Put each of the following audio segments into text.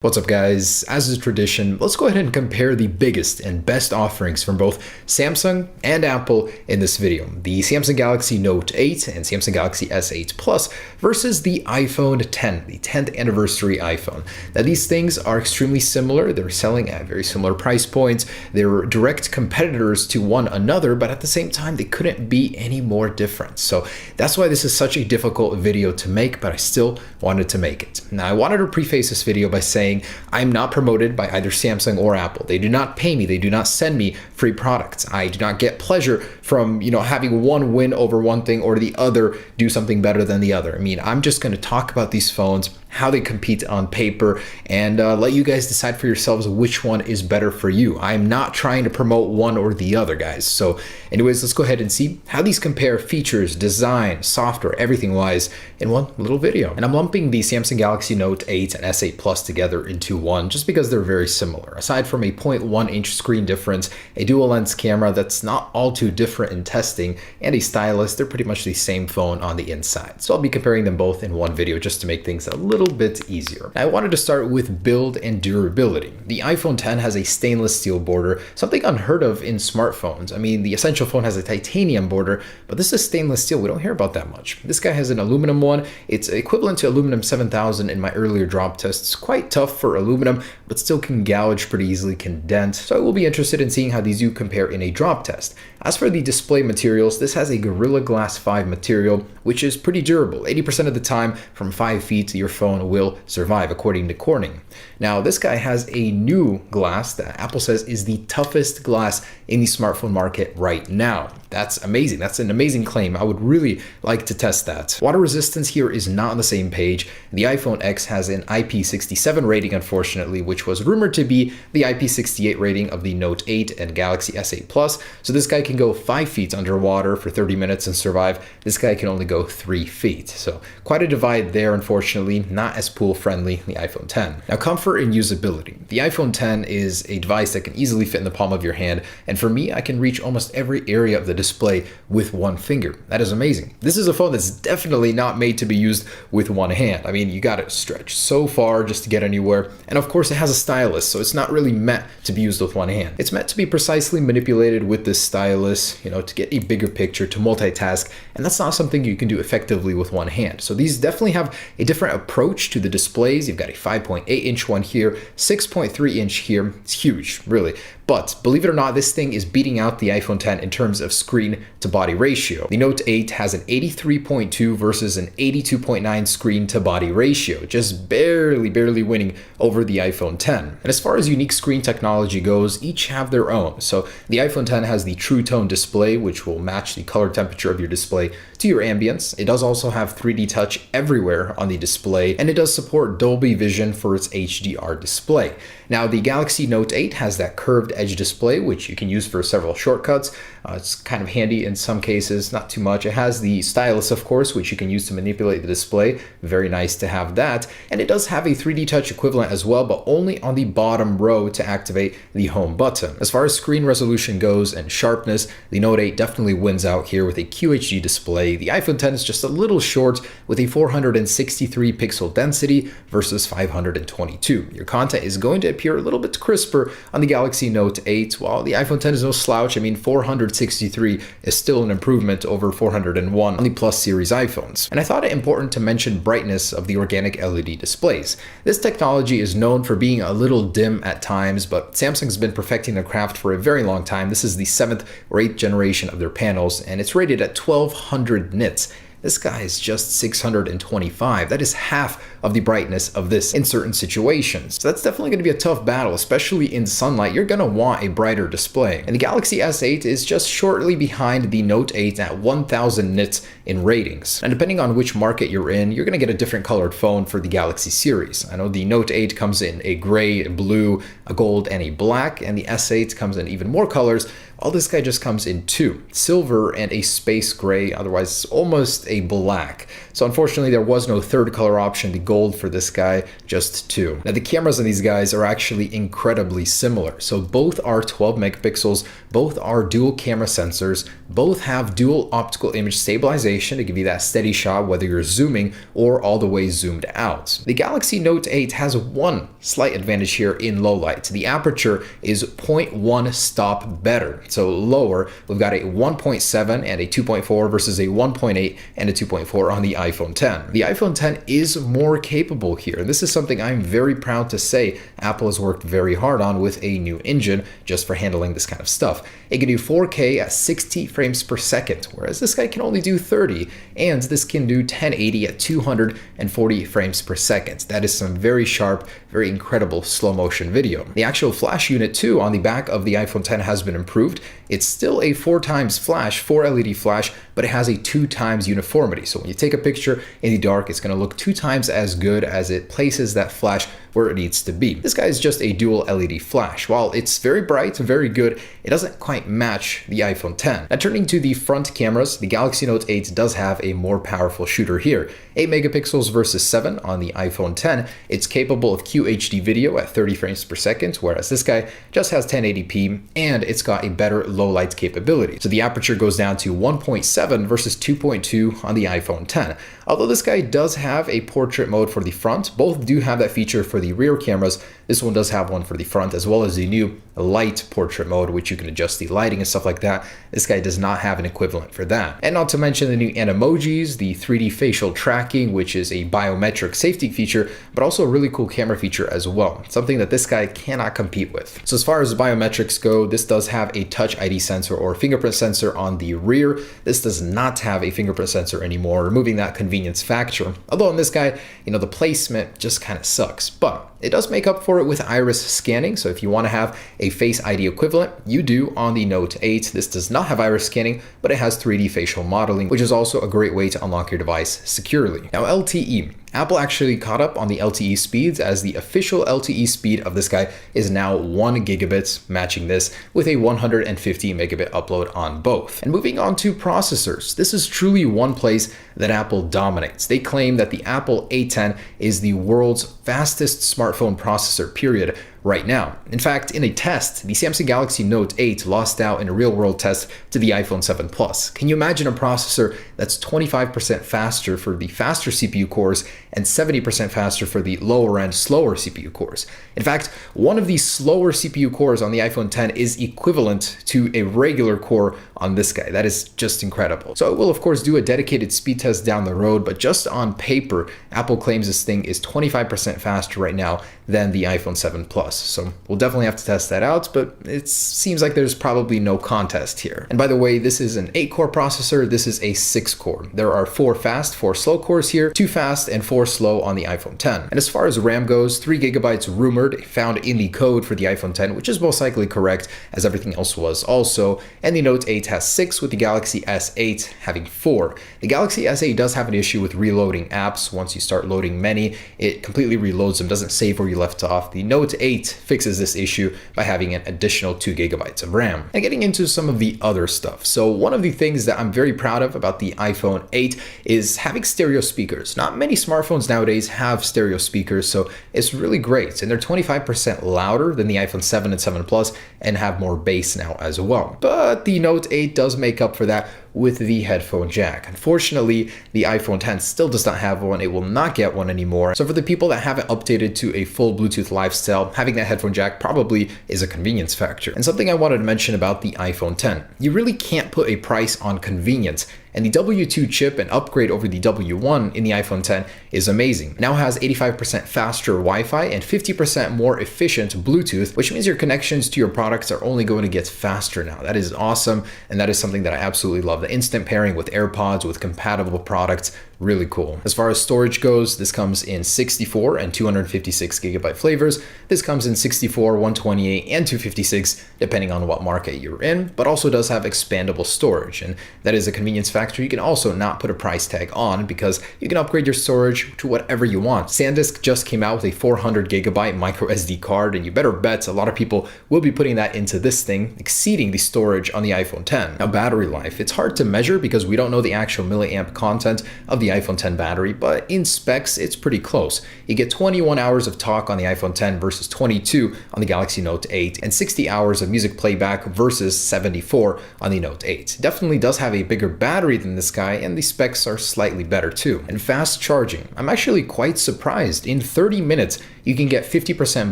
What's up guys, as is tradition, let's go ahead and compare the biggest and best offerings from both Samsung and Apple in this video. The Samsung Galaxy Note 8 and Samsung Galaxy S8 Plus versus the iPhone 10, the 10th anniversary iPhone. Now these things are extremely similar, they're selling at very similar price points, they're direct competitors to one another, but at the same time they couldn't be any more different. So that's why this is such a difficult video to make, but I still wanted to make it. Now I wanted to preface this video by saying I'm not promoted by either Samsung or Apple. They do not pay me. They do not send me free products. I do not get pleasure from, having one win over one thing or the other do something better than the other. I mean, I'm just going to talk about these phones, how they compete on paper, and let you guys decide for yourselves which one is better for you. I'm not trying to promote one or the other, guys. So anyways, let's go ahead and see how these compare features, design, software, everything wise in one little video. And I'm lumping the Samsung Galaxy Note 8 and S8 Plus together into one just because they're very similar. Aside from a 0.1 inch screen difference, a dual lens camera that's not all too different in testing, and a stylus, they're pretty much the same phone on the inside. So I'll be comparing them both in one video just to make things a little bit easier. Now, I wanted to start with build and durability. The iPhone 10 has a stainless steel border, something unheard of in smartphones. I mean, the Essential phone has a titanium border, but this is stainless steel. We don't hear about that much. This guy has an aluminum one. It's equivalent to aluminum 7000 in my earlier drop tests. Quite tough for aluminum, but still can gouge pretty easily, can dent. So I will be interested in seeing how these do compare in a drop test. As for the display materials, this has a Gorilla Glass 5 material, which is pretty durable. 80% of the time from 5 feet, your phone will survive, according to Corning. Now, this guy has a new glass that Apple says is the toughest glass in the smartphone market right now. That's amazing. That's an amazing claim. I would really like to test that. Water resistance here is not on the same page. The iPhone X has an IP67 rating, unfortunately, which was rumored to be the IP68 rating of the Note 8 and Galaxy S8 Plus. So this guy can go 5 feet underwater for 30 minutes and survive. This guy can only go 3 feet. So quite a divide there, unfortunately. Not as pool friendly, the iPhone 10. Now, comfort and usability. The iPhone 10 is a device that can easily fit in the palm of your hand. And for me, I can reach almost every area of the display with one finger. That is amazing. This is a phone that's definitely not made to be used with one hand. I mean, you got to stretch so far just to get anywhere. And of course, it has a stylus, so it's not really meant to be used with one hand. It's meant to be precisely manipulated with this stylus, to get a bigger picture, to multitask. And that's not something you can do effectively with one hand. So these definitely have a different approach to the displays. You've got a 5.8 inch one here, 6.3 inch here. It's huge, really. But believe it or not, this thing is beating out the iPhone 10 in terms of screen to body ratio. The Note 8 has an 83.2 versus an 82.9 screen to body ratio, just barely winning over the iPhone 10. And as far as unique screen technology goes, each have their own. So the iPhone 10 has the True Tone display, which will match the color temperature of your display to your ambience. It does also have 3D touch everywhere on the display, and it does support Dolby Vision for its HDR display. Now, the Galaxy Note 8 has that curved edge display, which you can use for several shortcuts. It's kind of handy in some cases, not too much. It has the stylus, of course, which you can use to manipulate the display. Very nice to have that. And it does have a 3D touch equivalent as well, but only on the bottom row to activate the home button. As far as screen resolution goes and sharpness, the Note 8 definitely wins out here with a QHD display. The iPhone 10 is just a little short with a 463 pixel density versus 522. Your content is going to appear a little bit crisper on the Galaxy Note 8, while the iPhone 10 is no slouch. I mean, 463 is still an improvement over 401 on the Plus series iPhones. And I thought it important to mention brightness of the organic LED displays. This technology is known for being a little dim at times, but Samsung's been perfecting the craft for a very long time. This is the 7th or 8th generation of their panels, and it's rated at 1200 nits. This guy is just 625. That is half of the brightness of this in certain situations. So that's definitely going to be a tough battle, especially in sunlight. You're going to want a brighter display. And the Galaxy S8 is just shortly behind the Note 8 at 1000 nits in ratings. And depending on which market you're in, you're going to get a different colored phone for the Galaxy series. I know the Note 8 comes in a gray, a blue, a gold, and a black, and the S8 comes in even more colors, while this guy just comes in two, silver and a space gray, otherwise almost a black. So unfortunately there was no third color option, the gold for this guy, just two. Now the cameras on these guys are actually incredibly similar. So both are 12 megapixels, both are dual camera sensors, both have dual optical image stabilization to give you that steady shot whether you're zooming or all the way zoomed out. The Galaxy Note 8 has one slight advantage here in low light. The aperture is 0.1 stop better. So lower, we've got a 1.7 and a 2.4 versus a 1.8 and a 2.4 on the iPhone 10. The iPhone 10 is more capable here. This is something I'm very proud to say Apple has worked very hard on with a new engine just for handling this kind of stuff. It can do 4K at 60 frames per second, whereas this guy can only do 30, and this can do 1080 at 240 frames per second. That is some very sharp, very incredible slow motion video. The actual flash unit too on the back of the iPhone 10 has been improved. It's still a 4x flash, 4 LED flash, but it has a 2x uniformity. So when you take a picture in the dark, it's going to look 2x as good as it places that flash where it needs to be. This guy is just a dual LED flash. While it's very bright, very good, it doesn't quite match the iPhone 10. Now turning to the front cameras, the Galaxy Note 8 does have a more powerful shooter here. 8 megapixels versus 7 on the iPhone 10. It's capable of QHD video at 30 frames per second, whereas this guy just has 1080p, and it's got a better low light capability. So the aperture goes down to 1.7 versus 2.2 on the iPhone 10. Although this guy does have a portrait mode for the front, both do have that feature for the rear cameras. This one does have one for the front, as well as the new light portrait mode, which you can adjust the lighting and stuff like that. This guy does not have an equivalent for that. And not to mention the new animojis, the 3D facial tracking, which is a biometric safety feature, but also a really cool camera feature as well. Something that this guy cannot compete with. So as far as biometrics go, this does have a Touch ID sensor or fingerprint sensor on the rear. This does not have a fingerprint sensor anymore, removing that convenience factor. Although on this guy, the placement just kind of sucks, but it does make up for it with iris scanning. So if you want to have a Face ID equivalent, you do on the Note 8. This does not have iris scanning, but it has 3D facial modeling, which is also a great way to unlock your device securely. Now LTE. Apple actually caught up on the LTE speeds, as the official LTE speed of this guy is now 1 gigabit, matching this with a 150 megabit upload on both. And moving on to processors, this is truly one place that Apple dominates. They claim that the Apple A10 is the world's fastest smartphone processor, period, right now. In fact, in a test, the Samsung Galaxy Note 8 lost out in a real-world test to the iPhone 7 Plus. Can you imagine a processor that's 25% faster for the faster CPU cores and 70% faster for the lower-end, slower CPU cores? In fact, one of the slower CPU cores on the iPhone 10 is equivalent to a regular core on this guy. That is just incredible. So I will, of course, do a dedicated speed test down the road, but just on paper, Apple claims this thing is 25% faster right now than the iPhone 7 Plus. So we'll definitely have to test that out, but it seems like there's probably no contest here. And by the way, this is an 8-core processor. This is a 6-core. There are 4 fast, 4 slow cores here, 2 fast and 4 slow on the iPhone 10. And as far as RAM goes, 3 gigabytes rumored, found in the code for the iPhone 10, which is most likely correct, as everything else was also. And the Note 8 has 6, with the Galaxy S8 having 4. The Galaxy S8 does have an issue with reloading apps. Once you start loading many, it completely reloads them, doesn't save where you left off. The Note 8 fixes this issue by having an additional 2 gigabytes of RAM. And getting into some of the other stuff. So one of the things that I'm very proud of about the iPhone 8 is having stereo speakers. Not many smartphones nowadays have stereo speakers, so it's really great. And they're 25% louder than the iPhone 7 and 7 Plus and have more bass now as well. But the Note 8 does make up for that with the headphone jack. Unfortunately, the iPhone 10 still does not have one. It will not get one anymore. So for the people that haven't updated to a full Bluetooth lifestyle, having that headphone jack probably is a convenience factor. And something I wanted to mention about the iPhone 10, you really can't put a price on convenience. And the W2 chip and upgrade over the W1 in the iPhone 10 is amazing. It now has 85% faster Wi-Fi and 50% more efficient Bluetooth, which means your connections to your products are only going to get faster now. That is awesome, and that is something that I absolutely love. The instant pairing with AirPods, with compatible products, really cool. As far as storage goes, this comes in 64 and 256 gigabyte flavors. This comes in 64, 128, and 256, depending on what market you're in, but also does have expandable storage. And that is a convenience factor you can also not put a price tag on, because you can upgrade your storage to whatever you want. SanDisk just came out with a 400 gigabyte micro SD card, and you better bet a lot of people will be putting that into this thing, exceeding the storage on the iPhone 10. Now, battery life, it's hard to measure because we don't know the actual milliamp content of the iPhone 10 battery, but in specs, it's pretty close. You get 21 hours of talk on the iPhone 10 versus 22 on the Galaxy Note 8, and 60 hours of music playback versus 74 on the Note 8. Definitely does have a bigger battery than this guy, and the specs are slightly better too. And fast charging, I'm actually quite surprised. In 30 minutes, you can get 50%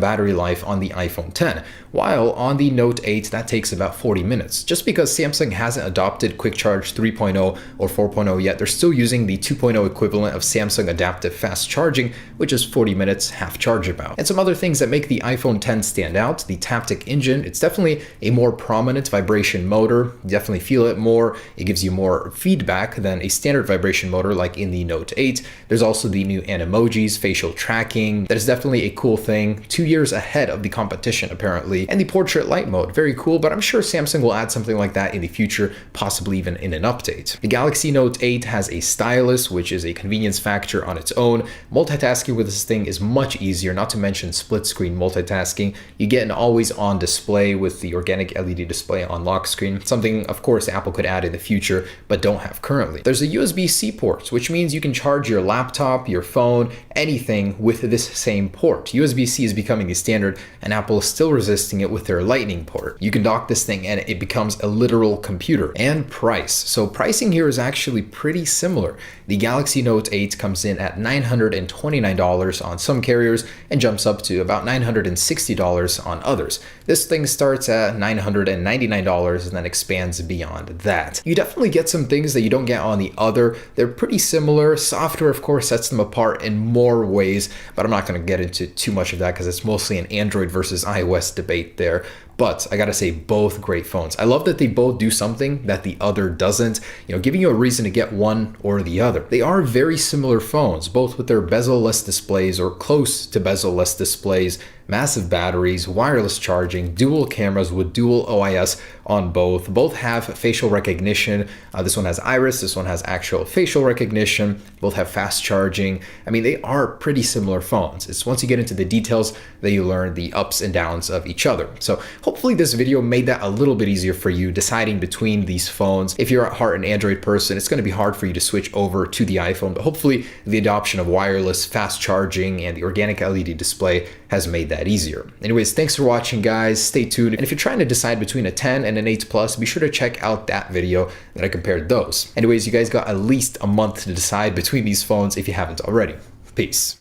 battery life on the iPhone 10, while on the Note 8, that takes about 40 minutes. Just because Samsung hasn't adopted Quick Charge 3.0 or 4.0 yet, they're still using the 2.0 equivalent of Samsung Adaptive Fast Charging, which is 40 minutes half charge about. And some other things that make the iPhone 10 stand out: the Taptic engine. It's definitely a more prominent vibration motor. You definitely feel it more. It gives you more feedback than a standard vibration motor like in the Note 8. There's also the new Animojis, facial tracking. That is definitely a cool thing, 2 years ahead of the competition apparently. And the portrait light mode, very cool, but I'm sure Samsung will add something like that in the future, possibly even in an update. The Galaxy Note 8 has a stylus, which is a convenience factor on its own. Multitasking with this thing is much easier, not to mention split screen multitasking. You get an always on display with the organic LED display on lock screen, something of course Apple could add in the future, but don't have currently. There's a USB-C port, which means you can charge your laptop, your phone, anything with this same port. USB-C is becoming the standard, and Apple is still resisting it with their Lightning port. You can dock this thing and it becomes a literal computer. And price. So pricing here is actually pretty similar. The Galaxy Note 8 comes in at $929 on some carriers and jumps up to about $960 on others. This thing starts at $999 and then expands beyond that. You definitely get some things that you don't get on the other. They're pretty similar. Software, of course, sets them apart in more ways, but I'm not going to get into too much of that because it's mostly an Android versus iOS debate there. But I gotta say, both great phones. I love that they both do something that the other doesn't, giving you a reason to get one or the other. They are very similar phones, both with their bezel-less displays or close to bezel-less displays, massive batteries, wireless charging, dual cameras with dual OIS on both. Both have facial recognition. This one has iris, this one has actual facial recognition. Both have fast charging. I mean, they are pretty similar phones. It's once you get into the details that you learn the ups and downs of each other. So hopefully this video made that a little bit easier for you deciding between these phones. If you're at heart an Android person, it's going to be hard for you to switch over to the iPhone, but hopefully the adoption of wireless, fast charging, and the organic LED display has made that easier. Anyways, thanks for watching, guys. Stay tuned. And if you're trying to decide between a 10 and an 8 Plus, be sure to check out that video that I compared those. Anyways, you guys got at least a month to decide between these phones if you haven't already. Peace.